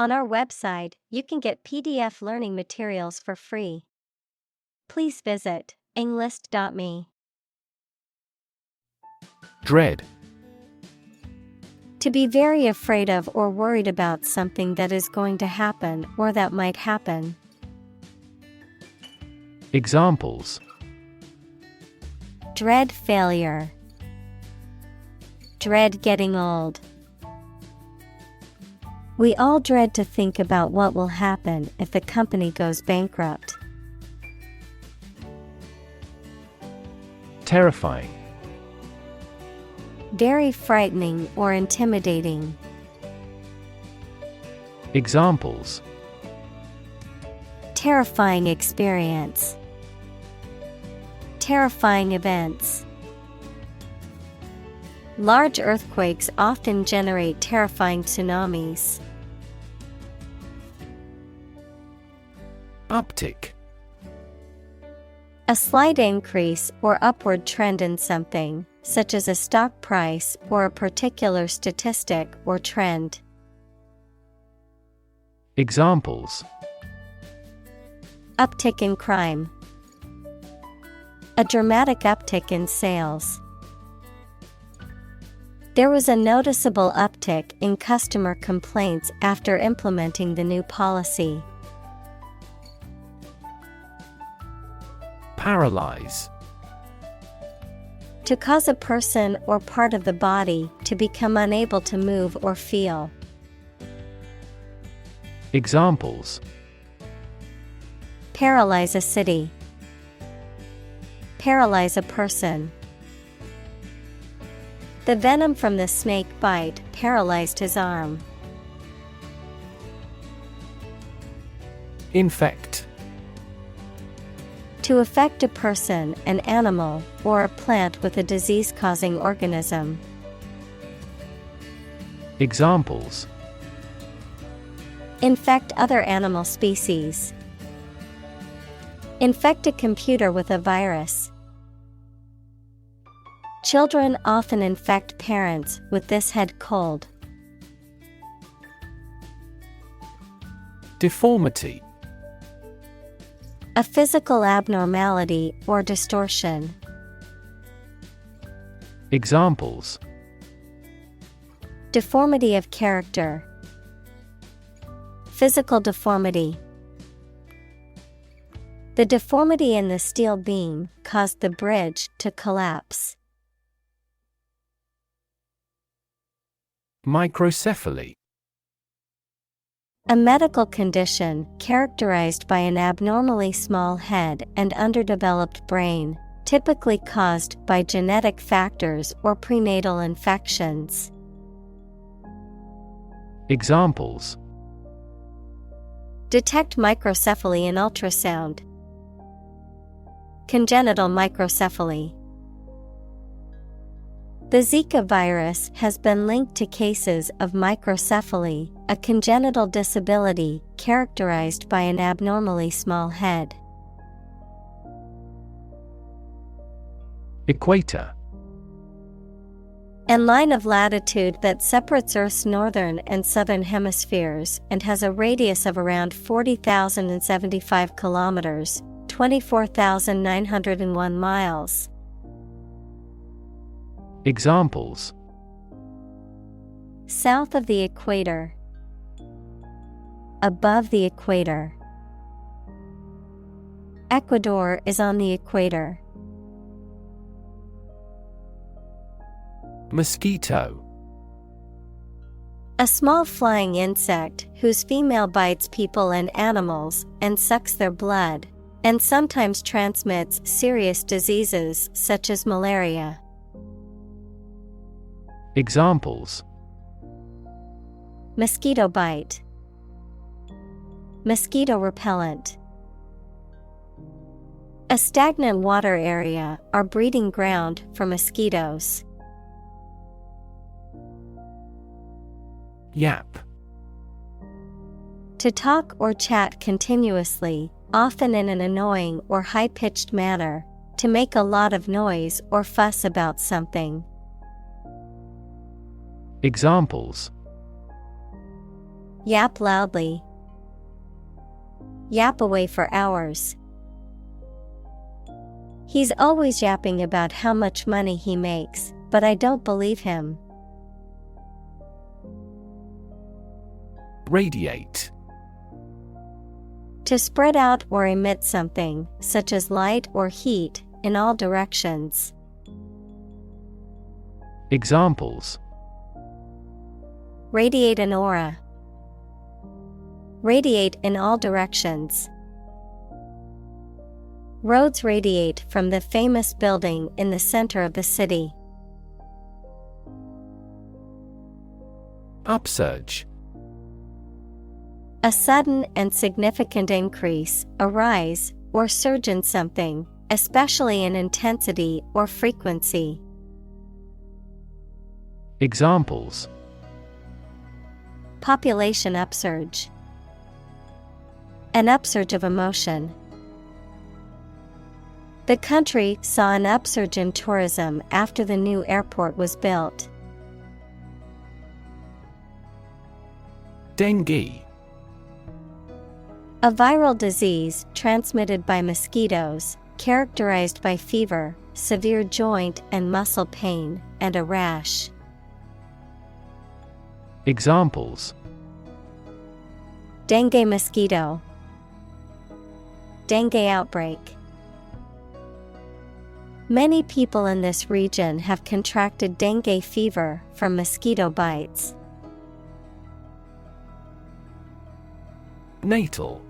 On our website, you can get PDF learning materials for free. Please visit englist.me. Dread. To be very afraid of or worried about something that is going to happen or that might happen. Examples: Dread failure. Dread getting old. We all dread to think about what will happen if the company goes bankrupt. Terrifying. Very frightening or intimidating. Examples: Terrifying experience. Terrifying events. Large earthquakes often generate terrifying tsunamis. Uptick. A slight increase or upward trend in something, such as a stock price or a particular statistic or trend. Examples: Uptick in crime. A dramatic uptick in sales. There was a noticeable uptick in customer complaints after implementing the new policy. Paralyze. To cause a person or part of the body to become unable to move or feel. Examples: Paralyze a city. Paralyze a person. The venom from the snake bite paralyzed his arm. Infect. To affect a person, an animal, or a plant with a disease-causing organism. Examples: Infect other animal species. Infect a computer with a virus. Children often infect parents with this head cold. Deformity. A physical abnormality or distortion. Examples: Deformity of character. Physical deformity. The deformity in the steel beam caused the bridge to collapse. Microcephaly. A medical condition characterized by an abnormally small head and underdeveloped brain, typically caused by genetic factors or prenatal infections. Examples: Detect microcephaly in ultrasound. Congenital microcephaly. The Zika virus has been linked to cases of microcephaly, a congenital disability characterized by an abnormally small head. Equator. A line of latitude that separates Earth's northern and southern hemispheres and has a radius of around 40,075 kilometers, 24,901 miles. Examples: South of the equator. Above the equator. Ecuador is on the equator. Mosquito. A small flying insect whose female bites people and animals and sucks their blood, and sometimes transmits serious diseases such as malaria. Examples: Mosquito bite. Mosquito repellent. A stagnant water area or breeding ground for mosquitoes. Yap. To talk or chat continuously, often in an annoying or high-pitched manner, to make a lot of noise or fuss about something. Examples: Yap loudly. Yap away for hours. He's always yapping about how much money he makes, but I don't believe him. Radiate. To spread out or emit something, such as light or heat, in all directions. Examples: Radiate an aura. Radiate in all directions. Roads radiate from the famous building in the center of the city. Upsurge. A sudden and significant increase, a rise, or surge in something, especially in intensity or frequency. Examples: Population upsurge. An upsurge of emotion. The country saw an upsurge in tourism after the new airport was built. Dengue. A viral disease transmitted by mosquitoes, characterized by fever, severe joint and muscle pain, and a rash. Examples: Dengue mosquito. Dengue outbreak. Many people in this region have contracted dengue fever from mosquito bites. Natal.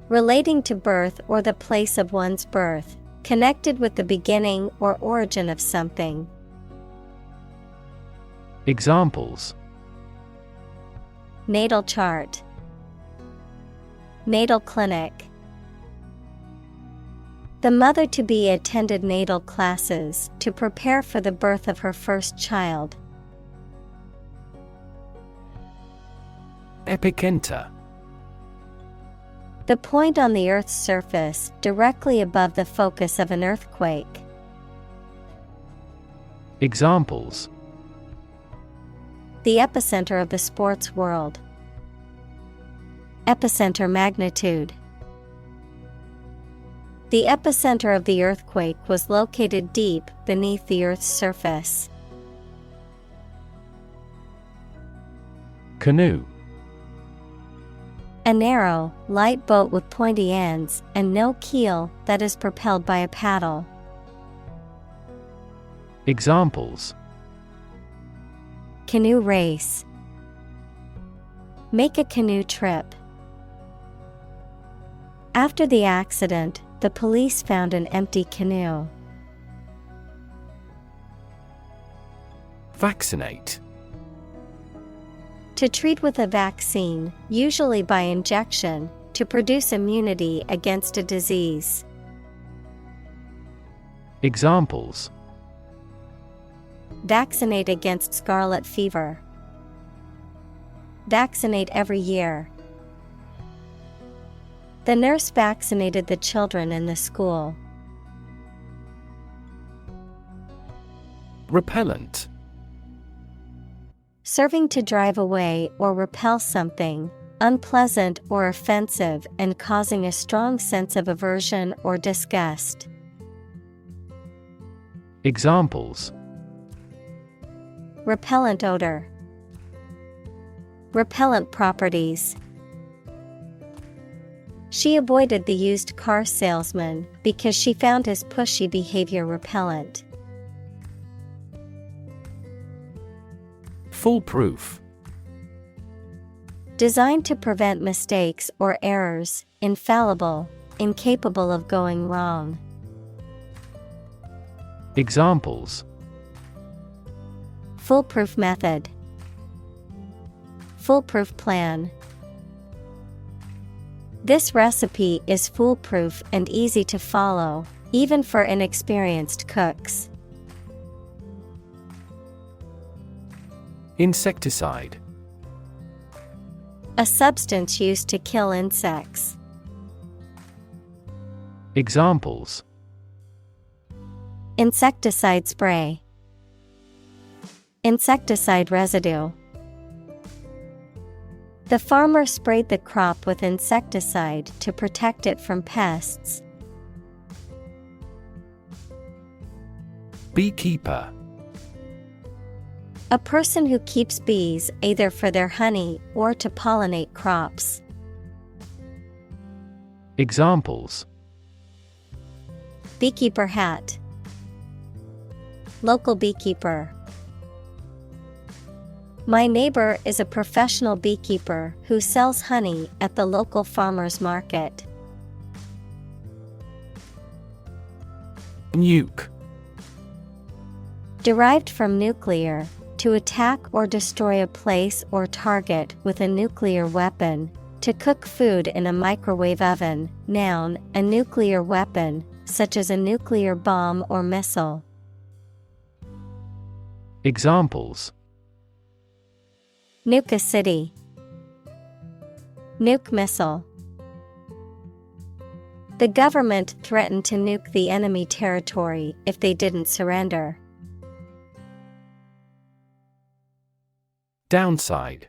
Relating to birth or the place of one's birth, connected with the beginning or origin of something. Examples: Natal chart. Natal clinic. The mother-to-be attended natal classes to prepare for the birth of her first child. Epicenter. The point on the Earth's surface directly above the focus of an earthquake. Examples: The epicenter of the sports world. Epicenter magnitude. The epicenter of the earthquake was located deep beneath the Earth's surface. Canoe. A narrow, light boat with pointy ends and no keel that is propelled by a paddle. Examples: Canoe race. Make a canoe trip. After the accident, the police found an empty canoe. Vaccinate. To treat with a vaccine, usually by injection, to produce immunity against a disease. Examples: Vaccinate against scarlet fever. Vaccinate every year. The nurse vaccinated the children in the school. Repellent. Serving to drive away or repel something, unpleasant or offensive and causing a strong sense of aversion or disgust. Examples: Repellent odor. Repellent properties. She avoided the used car salesman because she found his pushy behavior repellent. Foolproof. Designed to prevent mistakes or errors, infallible, incapable of going wrong. Examples: Foolproof method. Foolproof plan. This recipe is foolproof and easy to follow, even for inexperienced cooks. Insecticide. A substance used to kill insects. Examples: Insecticide spray. Insecticide residue. The farmer sprayed the crop with insecticide to protect it from pests. Beekeeper. A person who keeps bees either for their honey or to pollinate crops. Examples: Beekeeper hat. Local beekeeper. My neighbor is a professional beekeeper who sells honey at the local farmers market. Nuke. Derived from nuclear, to attack or destroy a place or target with a nuclear weapon, to cook food in a microwave oven. Noun, a nuclear weapon, such as a nuclear bomb or missile. Examples: Nuke a city. Nuke missile. The government threatened to nuke the enemy territory if they didn't surrender. Downside.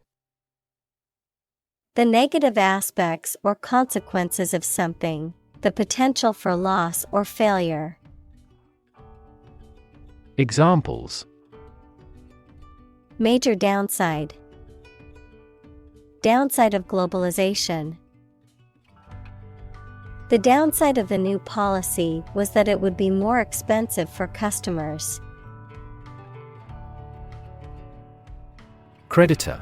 The negative aspects or consequences of something, the potential for loss or failure. Examples: Major downside. Downside of globalization. The downside of the new policy was that it would be more expensive for customers. Creditor.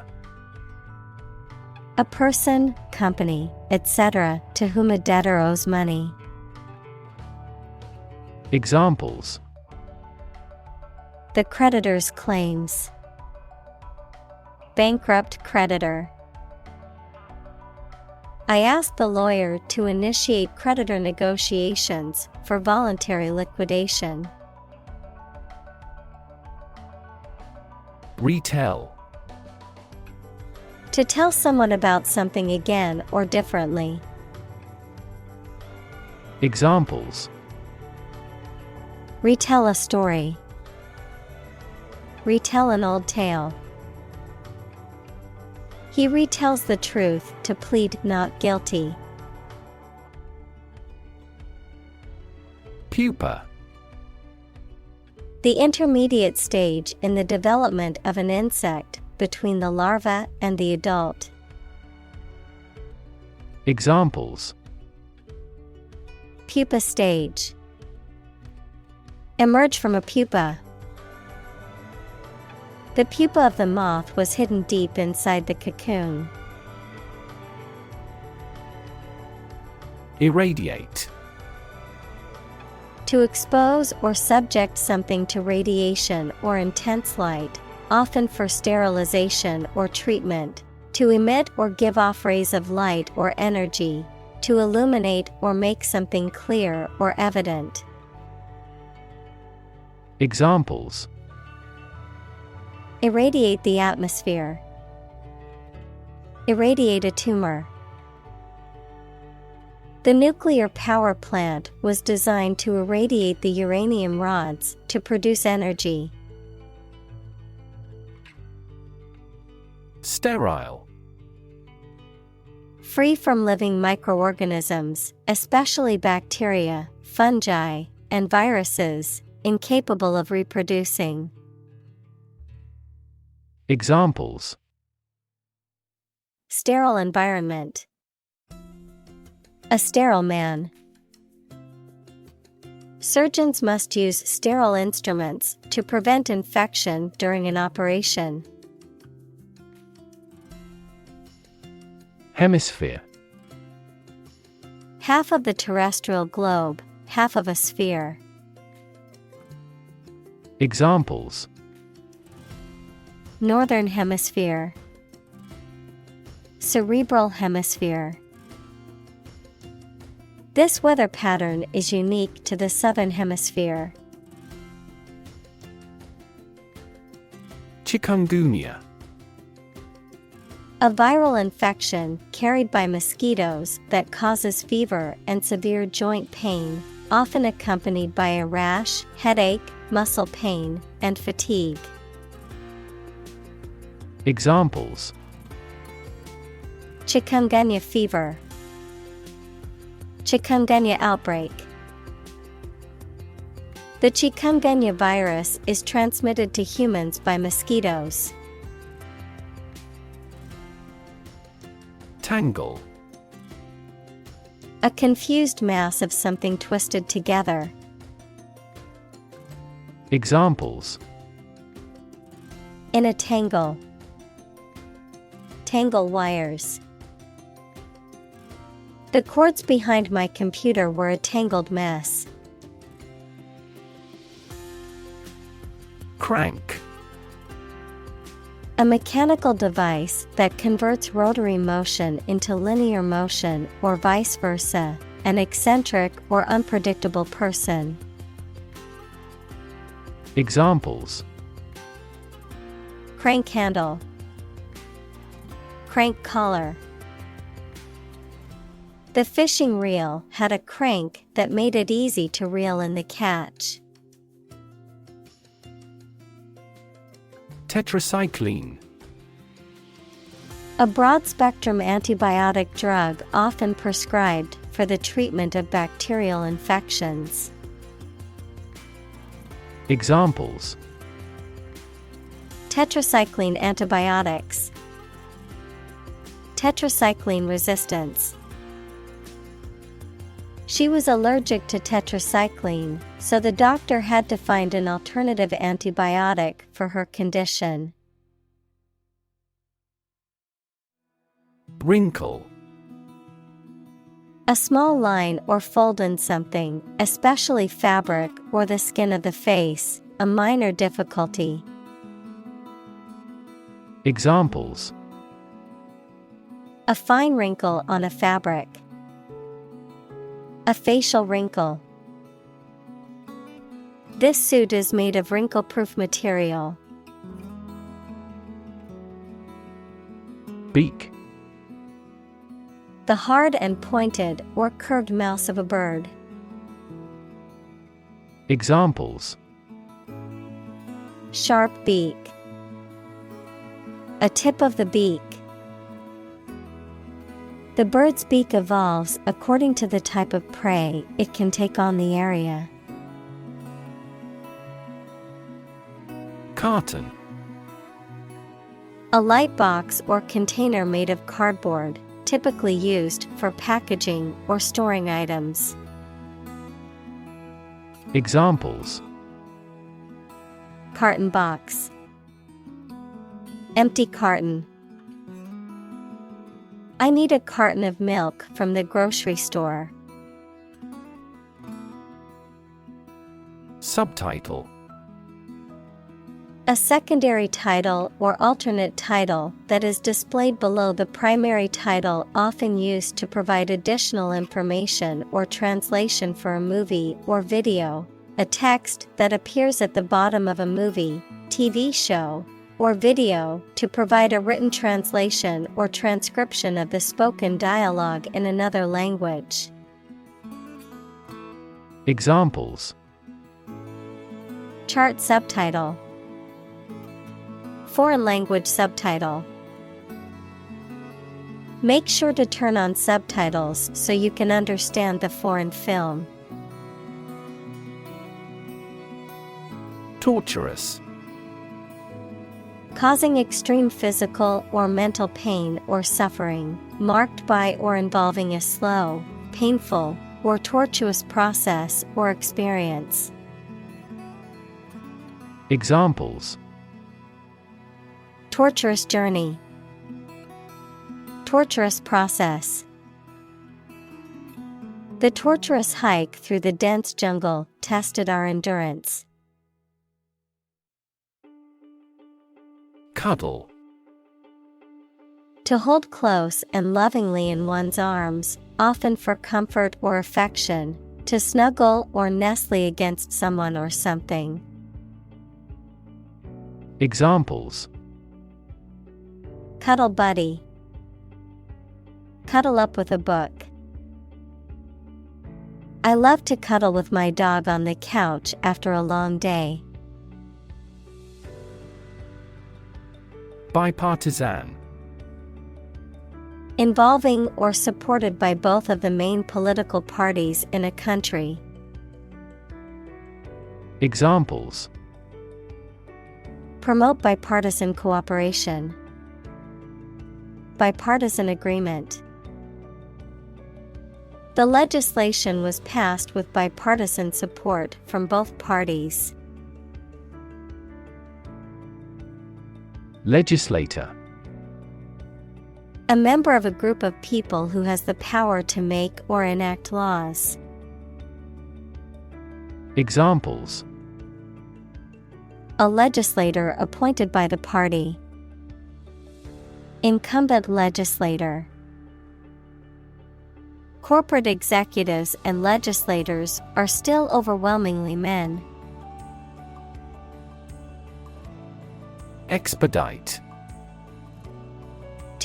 A person, company, etc., to whom a debtor owes money. Examples: The creditor's claims. Bankrupt creditor. I asked the lawyer to initiate creditor negotiations for voluntary liquidation. Retell. To tell someone about something again or differently. Examples: Retell a story. Retell an old tale. He retells the truth to plead not guilty. Pupa. The intermediate stage in the development of an insect between the larva and the adult. Examples: Pupa stage. Emerge from a pupa. The pupa of the moth was hidden deep inside the cocoon. Irradiate. To expose or subject something to radiation or intense light, often for sterilization or treatment. To emit or give off rays of light or energy. To illuminate or make something clear or evident. Examples: Irradiate the atmosphere. Irradiate a tumor. The nuclear power plant was designed to irradiate the uranium rods to produce energy. Sterile. Free from living microorganisms, especially bacteria, fungi, and viruses, incapable of reproducing. Examples: Sterile environment. A sterile man. Surgeons must use sterile instruments to prevent infection during an operation. Hemisphere. Half of the terrestrial globe, half of a sphere. Examples: Northern hemisphere. Cerebral hemisphere. This weather pattern is unique to the southern hemisphere. Chikungunya. A viral infection carried by mosquitoes that causes fever and severe joint pain, often accompanied by a rash, headache, muscle pain, and fatigue. Examples: Chikungunya fever. Chikungunya outbreak. The chikungunya virus is transmitted to humans by mosquitoes. Tangle. A confused mass of something twisted together. Examples. In a tangle. Tangle wires. The cords behind my computer were a tangled mess. Crank. A mechanical device that converts rotary motion into linear motion or vice versa, an eccentric or unpredictable person. Examples. Crank handle. Crank collar. The fishing reel had a crank that made it easy to reel in the catch. Tetracycline. A broad-spectrum antibiotic drug often prescribed for the treatment of bacterial infections. Examples. Tetracycline antibiotics. Tetracycline resistance. She was allergic to tetracycline, so the doctor had to find an alternative antibiotic for her condition. Wrinkle. A small line or fold in something, especially fabric or the skin of the face, a minor difficulty. Examples. A fine wrinkle on a fabric. A facial wrinkle. This suit is made of wrinkle-proof material. Beak. The hard and pointed or curved mouth of a bird. Examples. Sharp beak. A tip of the beak. The bird's beak evolves according to the type of prey it can take on the area. Carton. A light box or container made of cardboard, typically used for packaging or storing items. Examples. Carton box. Empty carton. I need a carton of milk from the grocery store. Subtitle. A secondary title or alternate title that is displayed below the primary title, often used to provide additional information or translation for a movie or video. A text that appears at the bottom of a movie, TV show, or video to provide a written translation or transcription of the spoken dialogue in another language. Examples. Chart subtitle. Foreign language subtitle. Make sure to turn on subtitles so you can understand the foreign film. Torturous. Causing extreme physical or mental pain or suffering, marked by or involving a slow, painful, or tortuous process or experience. Examples. Torturous journey. Torturous process. The torturous hike through the dense jungle tested our endurance. Cuddle. To hold close and lovingly in one's arms, often for comfort or affection, to snuggle or nestle against someone or something. Examples. Cuddle buddy. Cuddle up with a book. I love to cuddle with my dog on the couch after a long day. Bipartisan. Involving or supported by both of the main political parties in a country. Examples: Promote bipartisan cooperation. Bipartisan agreement. The legislation was passed with bipartisan support from both parties. Legislator. A member of a group of people who has the power to make or enact laws. Examples: A legislator appointed by the party. Incumbent legislator. Corporate executives and legislators are still overwhelmingly men. Expedite.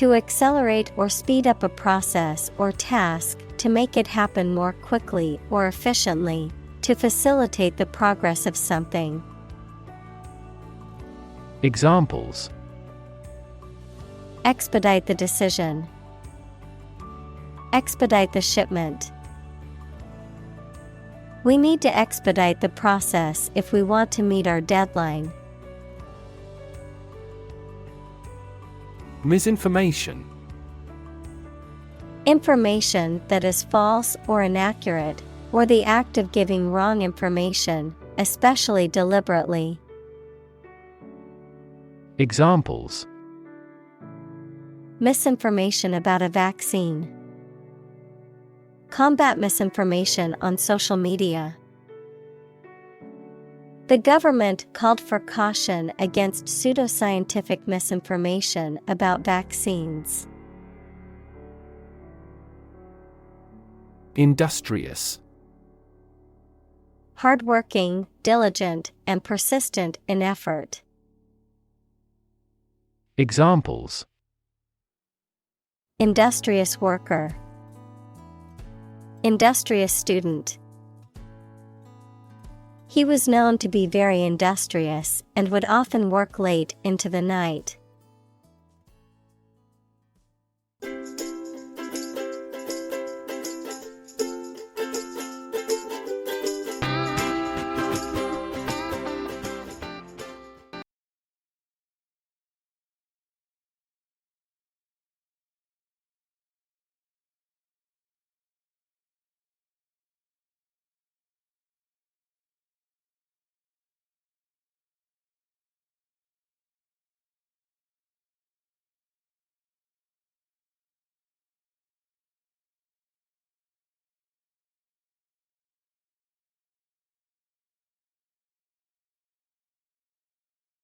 To accelerate or speed up a process or task, to make it happen more quickly or efficiently, to facilitate the progress of something. Examples: Expedite the decision. Expedite the shipment. We need to expedite the process if we want to meet our deadline. Misinformation. Information that is false or inaccurate, or the act of giving wrong information, especially deliberately. Examples: Misinformation about a vaccine. Combat misinformation on social media. The government called for caution against pseudoscientific misinformation about vaccines. Industrious. Hardworking, diligent, and persistent in effort. Examples: Industrious worker. Industrious student. He was known to be very industrious and would often work late into the night.